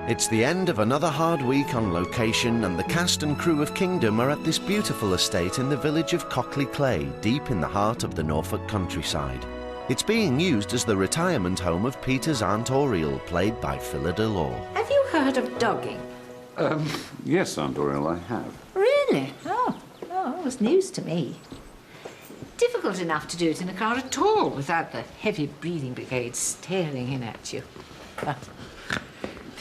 It's the end of another hard week on location, and the cast and crew of Kingdom are at this beautiful estate in the village of Cockley Clay, deep in the heart of the Norfolk countryside. It's being used as the retirement home of Peter's Aunt Oriel, played by Phyllida Law. Have you heard of dogging? Yes, Aunt Oriel, I have. Really? Oh, it was news to me. Difficult enough to do it in a car at all without the heavy breathing brigade staring in at you.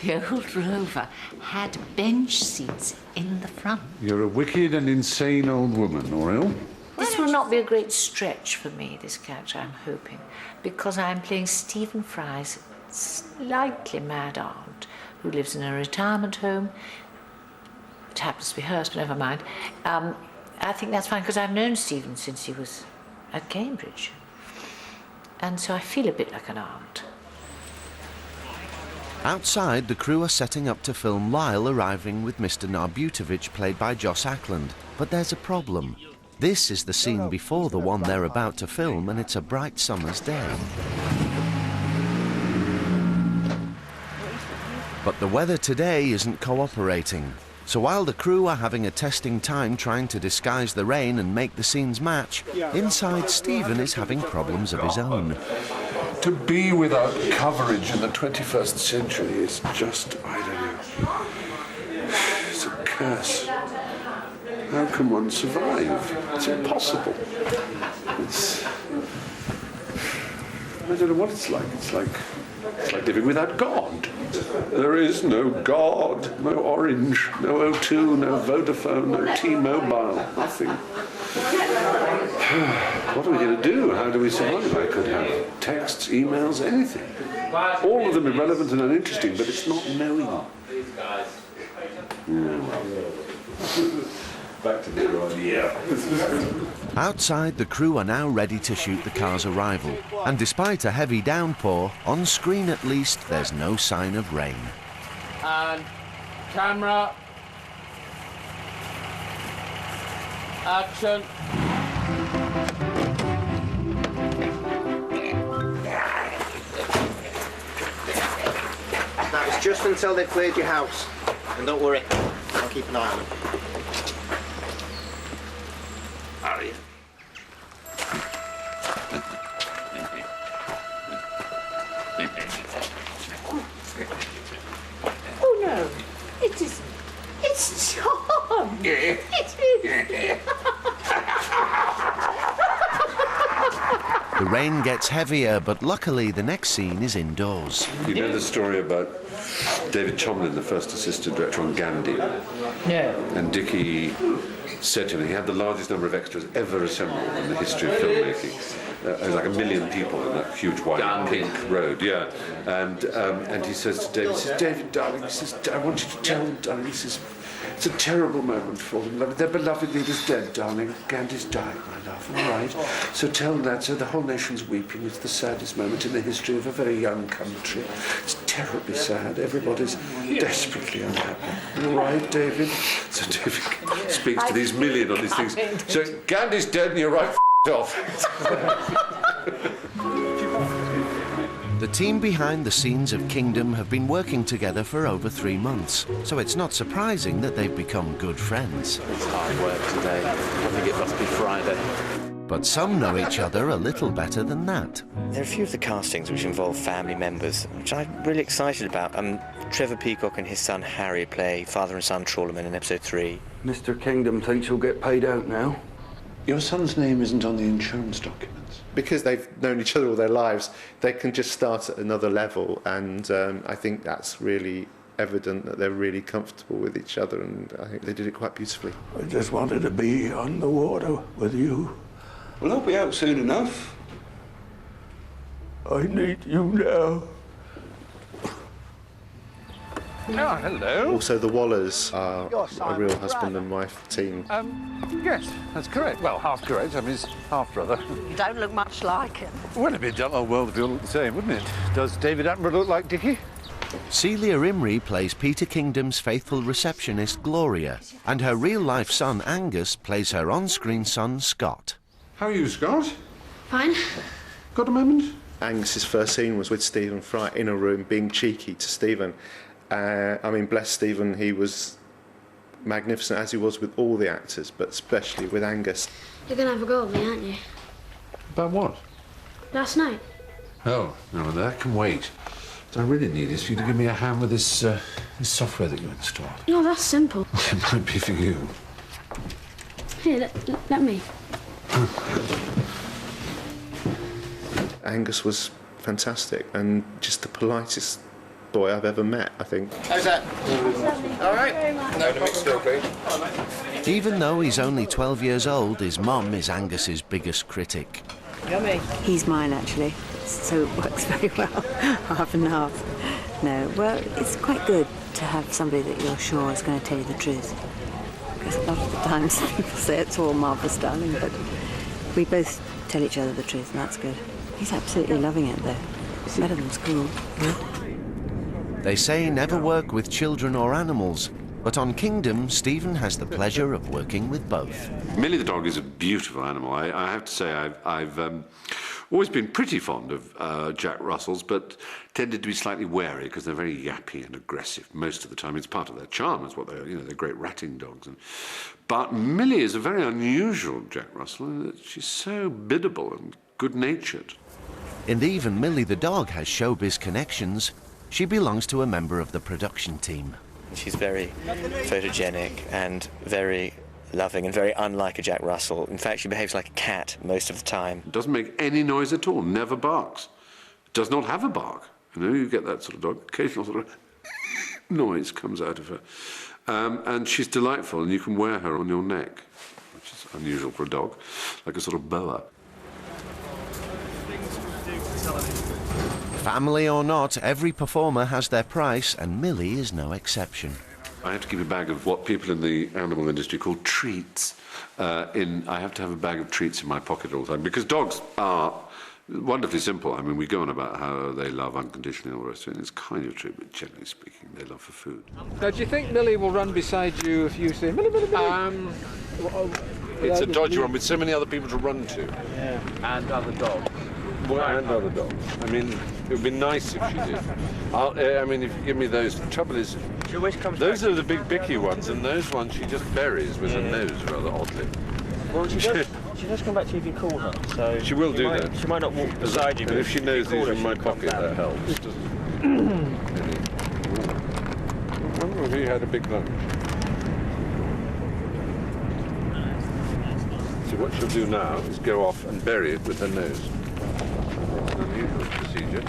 The old Rover had bench seats in the front. You're a wicked and insane old woman, Oriel. This will not be a great stretch for me, this character, I'm hoping, because I'm playing Stephen Fry's slightly mad aunt who lives in a retirement home. It happens to be hers, but never mind. I think that's fine because I've known Stephen since he was at Cambridge. And so I feel a bit like an aunt. Outside, the crew are setting up to film Lyle arriving with Mr. Narbutovich, played by Joss Ackland. But there's a problem. This is the scene before the one they're about to film, and it's a bright summer's day. But the weather today isn't cooperating. So while the crew are having a testing time trying to disguise the rain and make the scenes match, inside Stephen is having problems of his own. To be without coverage in the 21st century is just, I don't know, it's a curse. How can one survive? It's impossible. I don't know what it's like. It's like living without God. There is no God, no Orange, no O2, no Vodafone, no T-Mobile, nothing. What are we going to do? How do we survive? I could have texts, emails, anything. All of them irrelevant and uninteresting, but it's not knowing. Back to the road, yeah. Outside, the crew are now ready to shoot the car's arrival. And despite a heavy downpour, on screen at least, there's no sign of rain. And camera. Action. That was just until they've cleared your house. And don't worry, I'll keep an eye on them. Are you? Oh, no, it isn't. It's John. It is. The rain gets heavier, but luckily the next scene is indoors. You know the story about David Tomlin, the first assistant director on Gandhi? No. And Dickie said to him, he had the largest number of extras ever assembled in the history of filmmaking. There was like 1 million people in that huge white pink road, yeah. And he says to David, he says, David, darling, he says, I want you to tell them, darling, he says, it's a terrible moment for them. Their beloved leader's dead, darling. Gandhi's died, my love. All right. So tell them that. So the whole nation's weeping. It's the saddest moment in the history of a very young country. It's terribly sad. Everybody's desperately unhappy. All right, David? So David speaks to these million on these things. So Gandhi's dead and you're right off. The team behind the scenes of Kingdom have been working together for over 3 months, so it's not surprising that they've become good friends. It's hard work today. I think it must be Friday. But some know each other a little better than that. There are a few of the castings which involve family members, which I'm really excited about. Trevor Peacock and his son Harry play father and son trawlermen in episode 3. Mr. Kingdom thinks you'll get paid out now. Your son's name isn't on the insurance documents. Because they've known each other all their lives, they can just start at another level, and I think that's really evident that they're really comfortable with each other, and I think they did it quite beautifully. I just wanted to be on the water with you. Well, I'll be out soon enough. I need you now. Oh, hello. Also, the Wallers are a real husband and wife team. Yes, that's correct. Well, half correct. I'm his half-brother. You don't look much like him. Well, it'd be a dull old world if you all looked the same, wouldn't it? Does David Attenborough look like Dickie? Celia Imrie plays Peter Kingdom's faithful receptionist, Gloria, and her real-life son, Angus, plays her on-screen son, Scott. How are you, Scott? Fine. Got a moment? Angus's first scene was with Stephen Fry in a room being cheeky to Stephen, I mean, bless Stephen, he was magnificent, as he was with all the actors, but especially with Angus. You're going to have a go at me, aren't you? About what? Last night. Oh, no, that can wait. What I really need is for you to give me a hand with this, this software that you installed. No, that's simple. It might be for you. Here, let me. Angus was fantastic and just the politest boy I've ever met, I think. How's that? All right? No problem. Even though he's only 12 years old, his mum is Angus's biggest critic. Yummy. He's mine, actually, so it works very well, half and half. No, well, it's quite good to have somebody that you're sure is going to tell you the truth. Because a lot of the times people say it's all marvellous, darling, but we both tell each other the truth, and that's good. He's absolutely loving it, though. It's better than school. They say never work with children or animals, but on Kingdom, Stephen has the pleasure of working with both. Millie the dog is a beautiful animal. I have to say I've always been pretty fond of Jack Russells, but tended to be slightly wary because they're very yappy and aggressive most of the time. It's part of their charm. It's what they're, you know, they're great ratting dogs. But Millie is a very unusual Jack Russell. She's so biddable and good-natured. And even Millie the dog has showbiz connections. She belongs to a member of the production team. She's very photogenic and very loving and very unlike a Jack Russell. In fact, she behaves like a cat most of the time. Doesn't make any noise at all, never barks. Does not have a bark. You know, you get that sort of dog, occasional sort of noise comes out of her. And she's delightful, and you can wear her on your neck, which is unusual for a dog, like a sort of boa. Family or not, every performer has their price, and Millie is no exception. I have to keep a bag of what people in the animal industry call treats. I have to have a bag of treats in my pocket all the time, because dogs are wonderfully simple. I mean, we go on about how they love unconditionally and all the rest of it, and it's kind of true, but generally speaking, they love for food. Now, do you think Millie will run beside you if you say, Millie, Millie, Millie? It's a dodgy one with so many other people to run to. Yeah, and other dogs. Well, and other dogs. I mean, it would be nice if she did. I mean, if you give me those, the trouble is, She always comes those back. are the big bicky ones, and those ones she just buries with her nose rather oddly. Well, she does come back to you if you call her. So She will do that. She might not walk beside you, And but if she knows these are in my pocket, that helps. Remember if he had a big lunch? So what she'll do now is go off and bury it with her nose. It's an unusual procedure.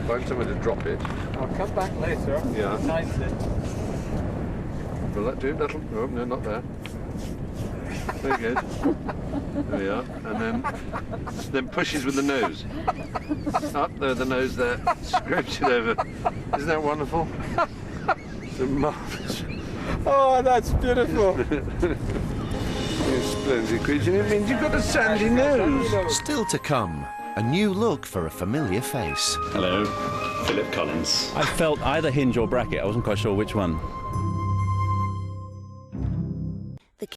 Find somewhere to drop it. I'll come back later. Yeah. Nicely. Will that do? That'll... Oh, no, not there. Very good. There we are. And then pushes with the nose. Up there, the nose there. Scrapes it over. Isn't that wonderful? It's a marvellous... Oh, that's beautiful. You splendid creature. It means you've got a sandy nose. Still to come, a new look for a familiar face. Hello, Philip Collins. I felt either hinge or bracket. I wasn't quite sure which one.